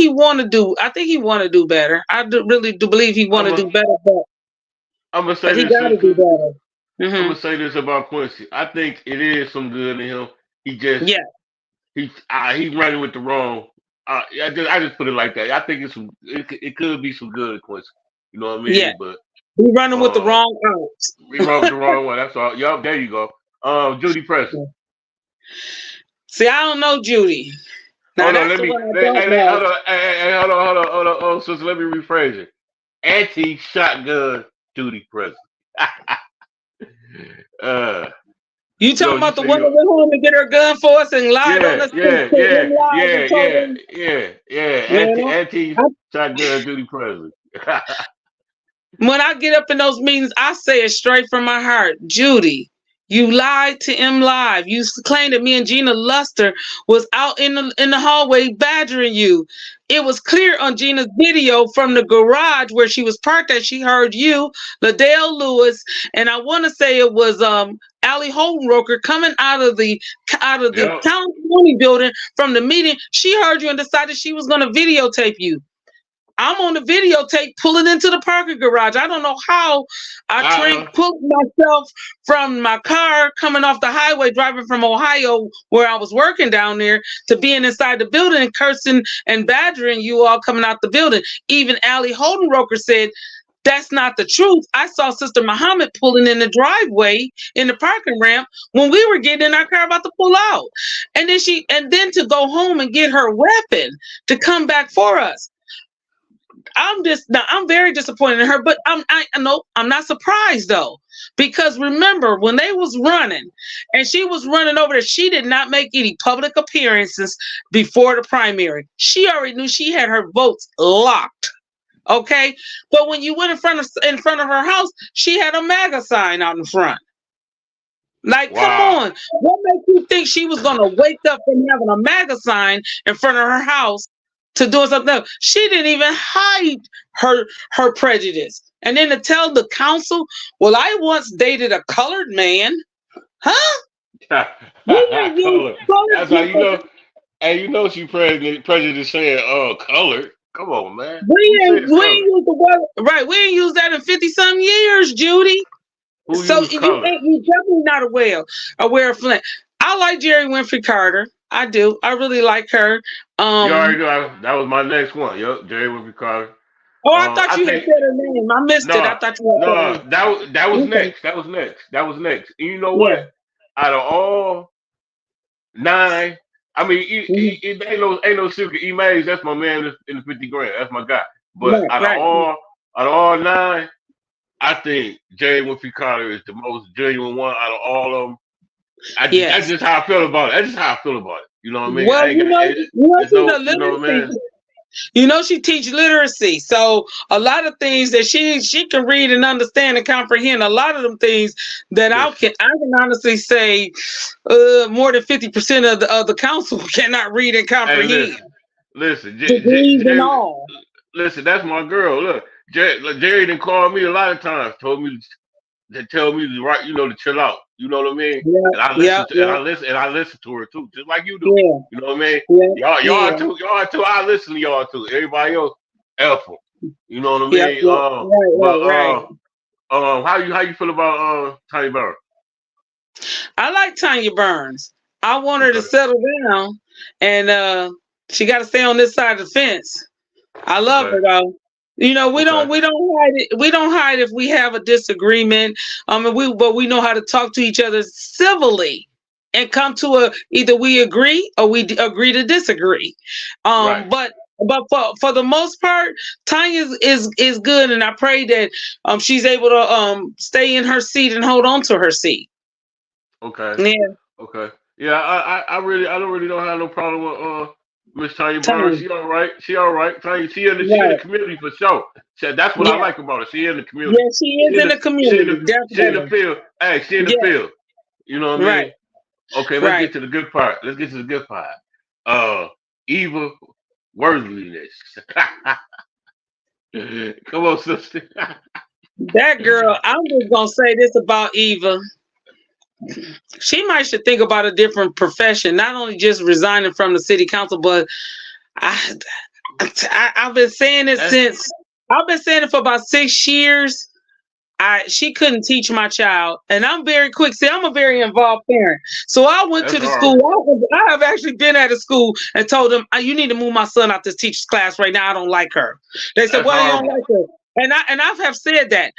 want to do better. I really do believe he want to do better, but I'm gonna say he got to do better. I'm gonna say this about Quincy. I think it is some good in him. He just he's running with the wrong. I just put it like that. I think it could be some good, Quincy. You know what I mean? Yeah. But we running with the wrong outs. We run with the wrong one. That's all. Yup, there you go. Judy Preston. See, I don't know Judy. Now, hold on. So let me rephrase it. Anti-shotgun Judy Preston. You talking about the one that went home and get her gun for us and lied on us? Anti-shotgun Judy Preston. When I get up in those meetings, I say it straight from my heart. Judy, you lied to M Live. You claimed that me and Gina Luster was out in the hallway badgering you. It was clear on Gina's video from the garage where she was parked that she heard you, Liddell Lewis, and I want to say it was Allie Holdenroker coming out of the county building from the meeting. She heard you and decided she was going to videotape you. I'm on the videotape pulling into the parking garage. I don't know how I pulled myself from my car coming off the highway, driving from Ohio, where I was working down there, to being inside the building and cursing and badgering you all coming out the building. Even Allie Holdenroker said, that's not the truth. I saw Sister Muhammad pulling in the driveway in the parking ramp when we were getting in our car about to pull out. And then to go home and get her weapon to come back for us. I'm very disappointed in her, but I'm not surprised though, because remember when they was running and she was running over there, she did not make any public appearances before the primary. She already knew she had her votes locked. Okay, but when you went in front of her house, she had a MAGA sign out in front. Like, Come on, what makes you think she was gonna wake up from having a MAGA sign in front of her house to doing something else. She didn't even hide her prejudice. And then to tell the council, well, I once dated a colored man. Huh? Color. That's how you know. And you know she prejudice saying, "Oh, colored." Come on, man. We ain't use the word, right. We ain't used that in 50-some years, Judy. Who So used color? you definitely not aware of Flint. I like Jerry Winfrey Carter. I do. I really like her. You already know that was my next one. Yep, Jerry Winfrey Carter. Oh, I thought you had said her name. I missed it. I thought you had said her name. That was next. That was next. And you know what? Out of all 9, I mean, it ain't no secret. E Mays, that's my man in the 50 grand. That's my guy. But out of all 9, I think Jerry Winfrey Carter is the most genuine one out of all of them. That's just how I feel about it. That's just how I feel about it. You know what I mean? Well, you know, she teach literacy. So a lot of things that she can read and understand and comprehend. A lot of them things that I can honestly say more than 50% of the council cannot read and comprehend. Hey, listen, listen, that's my girl. Look, Jerry done called me a lot of times, told me to tell me to write, to chill out. You know what I mean? Yeah, and I listen to her too, just like you do. Yeah. You know what I mean? Yeah. Y'all too. I listen to y'all too. Everybody else, F. You know what I mean? Right. How you feel about Tanya Burns? I like Tanya Burns. I want her to settle down, and she got to stay on this side of the fence. I love her though. We don't hide it. We don't hide if we have a disagreement. But we know how to talk to each other civilly and come to either we agree or we agree to disagree. But for the most part, Tanya is good, and I pray that she's able to stay in her seat and hold on to her seat. Okay. Yeah. Okay. Yeah. I don't really don't have no problem with Miss Tanya Burns. She all right. Tanya, she in the community for sure. That's what I like about her. She in the community. Yeah, she is in the community. She in the field. Hey, she in the field. You know what I mean? Okay, let's get to the good part. Eva Worthiness. Come on, sister. That girl, I'm just gonna say this about Eva. She might should think about a different profession, not only just resigning from the city council, but I've been saying it for about 6 years. She couldn't teach my child, and I'm very quick. See, I'm a very involved parent, so I went to the school. I have actually been at a school and told them, "You need to move my son out this teacher's class right now. I don't like her." They said, "Well, you don't like her," and I have said that.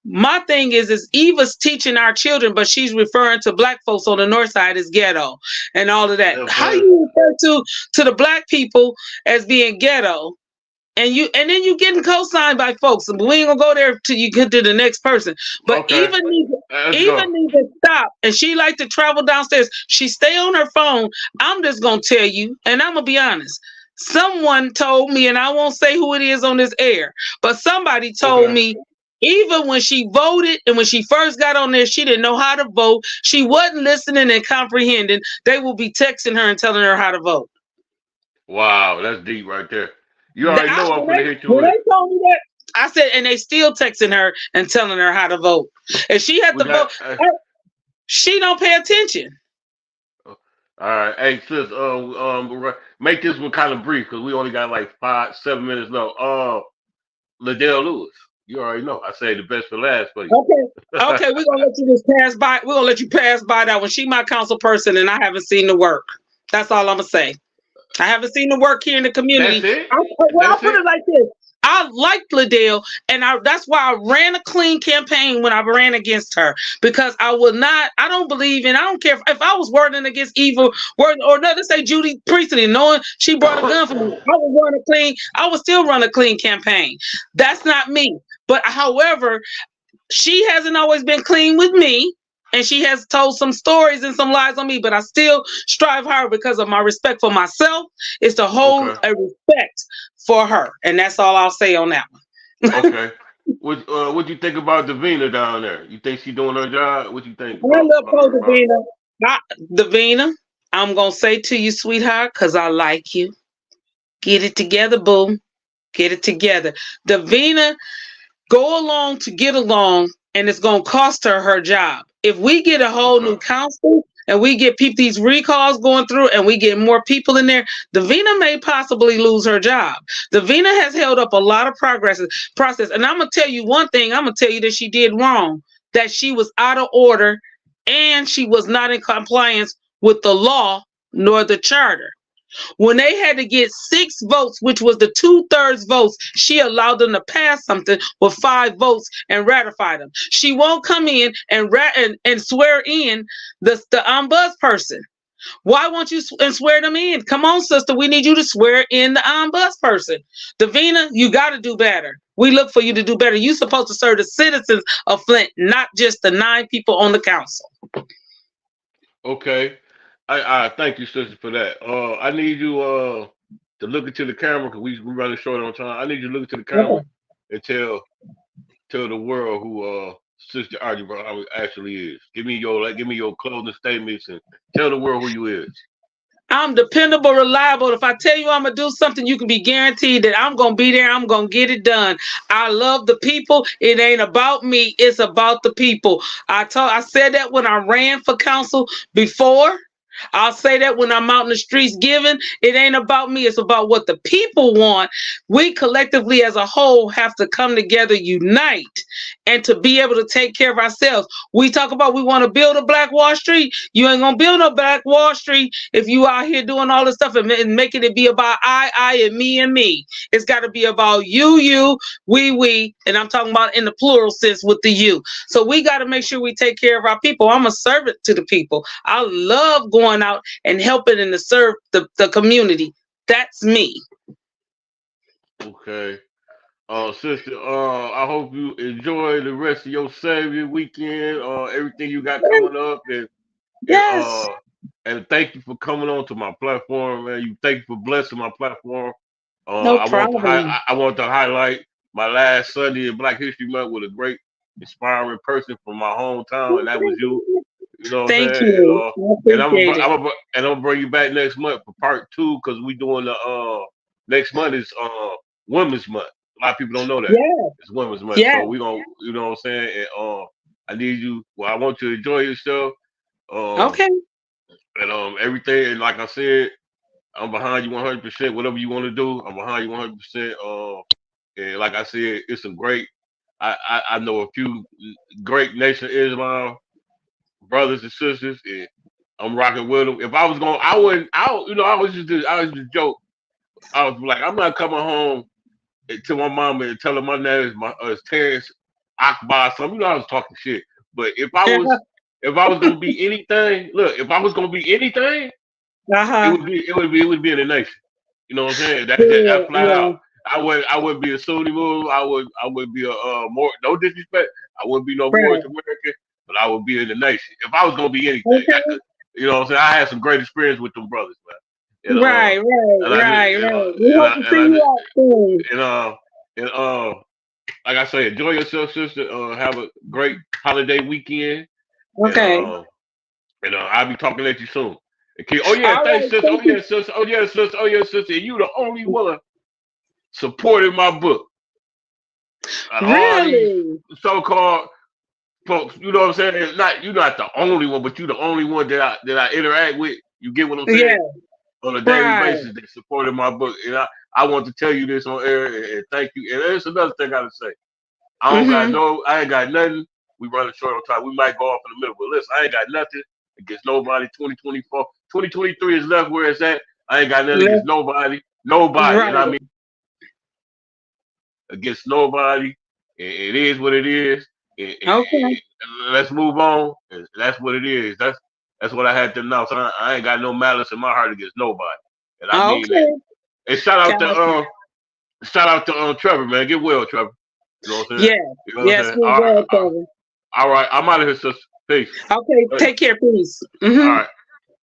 My thing is Eva's teaching our children, but she's referring to black folks on the north side as ghetto and all of that. How you refer to the black people as being ghetto, and then you getting co-signed by folks, and we ain't gonna go there till you get to the next person. But Eva needs to stop, and she like to travel downstairs. She stay on her phone. I'm just gonna tell you, and I'm gonna be honest. Someone told me, and I won't say who it is on this air, but somebody told me. Even when she voted and when she first got on there, she didn't know how to vote. She wasn't listening and comprehending. They will be texting her and telling her how to vote. Wow, that's deep right there. You already know I'm going to hit you with it. They told me that, I said, and they still texting her and telling her how to vote. And she had to vote. She don't pay attention. All right. Hey, sis, make this one kind of brief because we only got like 5-7 minutes left. Liddell Lewis. You already know. I say the best for last for you. Okay, we're gonna let you just pass by. We're gonna let you pass by that one. She my council person, and I haven't seen the work. That's all I'm gonna say. I haven't seen the work here in the community. That's it? I'll put it like this. I liked Liddell, and that's why I ran a clean campaign when I ran against her, because I don't believe in, I don't care if I was wording against Eva, or let's say Judy Priestley, knowing she brought a gun for me, I would still run a clean campaign. That's not me. But however, she hasn't always been clean with me, and she has told some stories and some lies on me, but I still strive hard because of my respect for myself is to hold a respect for her. And that's all I'll say on that one. Okay. What you think about Davina down there? You think she's doing her job? What you think? I love Davina. Davina, I'm going to say to you, sweetheart, because I like you. Get it together, boo. Get it together. Davina, go along to get along, and it's going to cost her job. If we get a whole new council and we get these recalls going through and we get more people in there, Davina may possibly lose her job. Davina has held up a lot of process. And I'm going to tell you one thing. I'm going to tell you that she did wrong, that she was out of order and she was not in compliance with the law nor the charter. When they had to get 6 votes, which was the 2/3 votes, she allowed them to pass something with 5 votes and ratify them. She won't come in and swear in the ombudsperson. Why won't you swear them in? Come on, sister. We need you to swear in the ombudsperson. Davina, you got to do better. We look for you to do better. You're supposed to serve the citizens of Flint, not just the 9 people on the council. Okay. I thank you, sister, for that. I need you to look into the camera because we're running short on time. I need you to look into the camera and tell the world who Sister Audrey Brown actually is. Give me your closing statements and tell the world who you is. I'm dependable, reliable. If I tell you I'm going to do something, you can be guaranteed that I'm going to be there. I'm going to get it done. I love the people. It ain't about me. It's about the people. I said that when I ran for council before. I'll say that when I'm out in the streets giving. It ain't about me. It's about what the people want. We collectively as a whole have to come together, unite, and to be able to take care of ourselves. We talk about we want to build a Black Wall Street. You ain't going to build no Black Wall Street if you out here doing all this stuff and making it be about I, and me. It's got to be about you, we, and I'm talking about in the plural sense with the you. So we got to make sure we take care of our people. I'm a servant to the people. I love going out and helping and to serve the community. That's me. Okay. Sister, I hope you enjoy the rest of your Savior weekend, everything you got coming up, and thank you for coming on to my platform, man. Thank you for blessing my platform. No problem. I want to highlight my last Sunday in Black History Month with a great, inspiring person from my hometown, and that was you. You know what I'm saying? Thank you. And I'm gonna bring you back next month for part 2 because we doing the next month is Women's Month. A lot of people don't know that. Yeah. It's Women's Month. Yeah. So we gonna, you know what I'm saying? And I need you. Well, I want you to enjoy yourself. Okay. And everything. And like I said, I'm behind you 100%. Whatever you want to do, I'm behind you 100%. And like I said, it's some great. I know a few great Nation of Islam brothers and sisters, and I'm rocking with them. If I was going, I wouldn't. I was just joke. I was like, I'm not coming home to my mama and telling my name is Terrence Akbar. Something. I was talking shit. But if I was gonna be anything, look, if I was gonna be anything, it would be in the Nation. You know what I'm saying? That flat out. I would be a Sunni Muslim. I would be a more, no disrespect. I wouldn't be no Moorish American, but I would be in the Nation. If I was gonna be anything, you know what I'm saying? I had some great experience with them brothers, man. And, right. We hope to see you out soon. And like I say, enjoy yourself, sister. Have a great holiday weekend. Okay. And I'll be talking at you soon. Okay. Oh yeah, thanks, sister. Oh yeah, sister. Oh yeah, sister. Oh yeah, sister. You the only one supporting my book. Really? So-called folks, you know what I'm saying? You're not the only one, but you're the only one that I interact with. You get what I'm saying? Yeah. On a daily basis, they supported my book, and I want to tell you this on air, and thank you. And there's another thing I gotta say. I ain't got nothing. We running short on time. We might go off in the middle, but listen, I ain't got nothing against nobody. 2024, 2023 is left where it's at. I ain't got nothing against nobody, right. And I mean against nobody. It is what it is. And let's move on. And that's what it is. That's what I had to announce. I ain't got no malice in my heart against nobody. And I mean that. And shout out to Trevor, man. Get well, Trevor. You know what I'm saying? Yeah. You know yes, well, Trevor. All right. I'm out of here, sister. Peace. Okay, take care, please. Mm-hmm. All right.